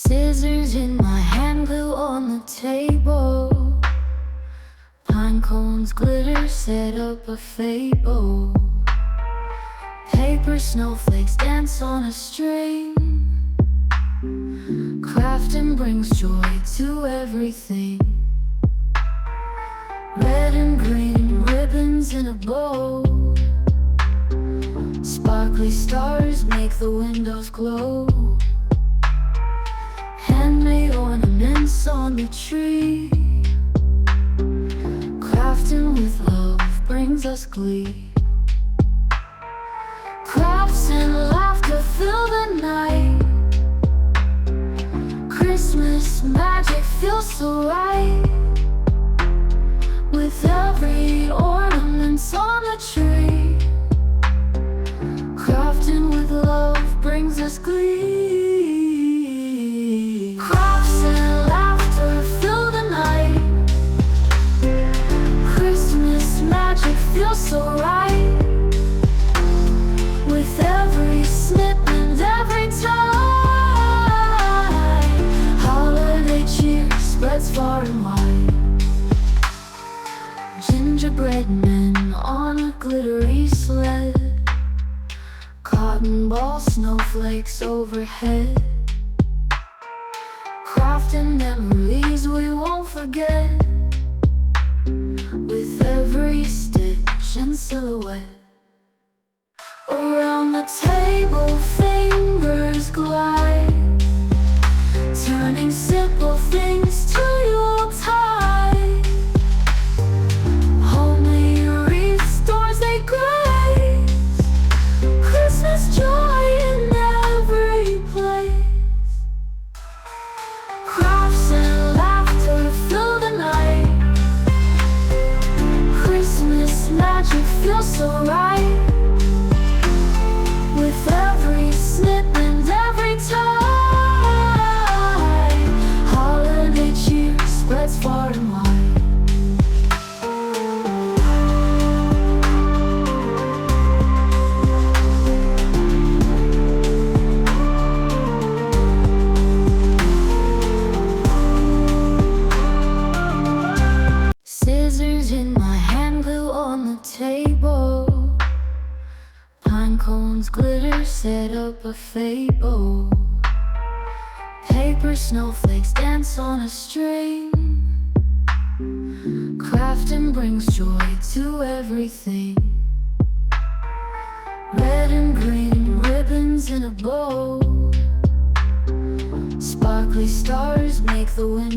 Scissors in my hand, glue on the table. Pine cones, glitter, set up a fable. Paper snowflakes dance on a string. Crafting brings joy to everything. Red and green ribbons in a bow. Sparkly stars make the windows glow. Handmade ornaments on the tree. Crafting with love brings us glee. Crafts and laughter fill the night. Christmas magic feels so right. With every ornament on the tree. Crafting with love brings us glee. Crafts and laughter fill the night. Christmas magic feels so right. With every snip and every tie. Holiday cheer spreads far and wide. Gingerbread men on a glittery sled. Cotton ball snowflakes overhead. Crafting memories we won't forget. With every stitch and silhouette. Around the table fingers glide, turning simple things to Yuletide. Homemade wreaths, stores they grace. Christmas joy in every place. Crafts and laughter fill the night. Christmas magic feels so right. With every snip and every tie. Holiday cheer spreads far and wide. Scissors in my hand, glue on the table. Pine cones, glitter, set up a fable. Paper snowflakes dance on a string. Crafting brings joy to everything. Red and green ribbons in a bow. Sparkly stars make the wind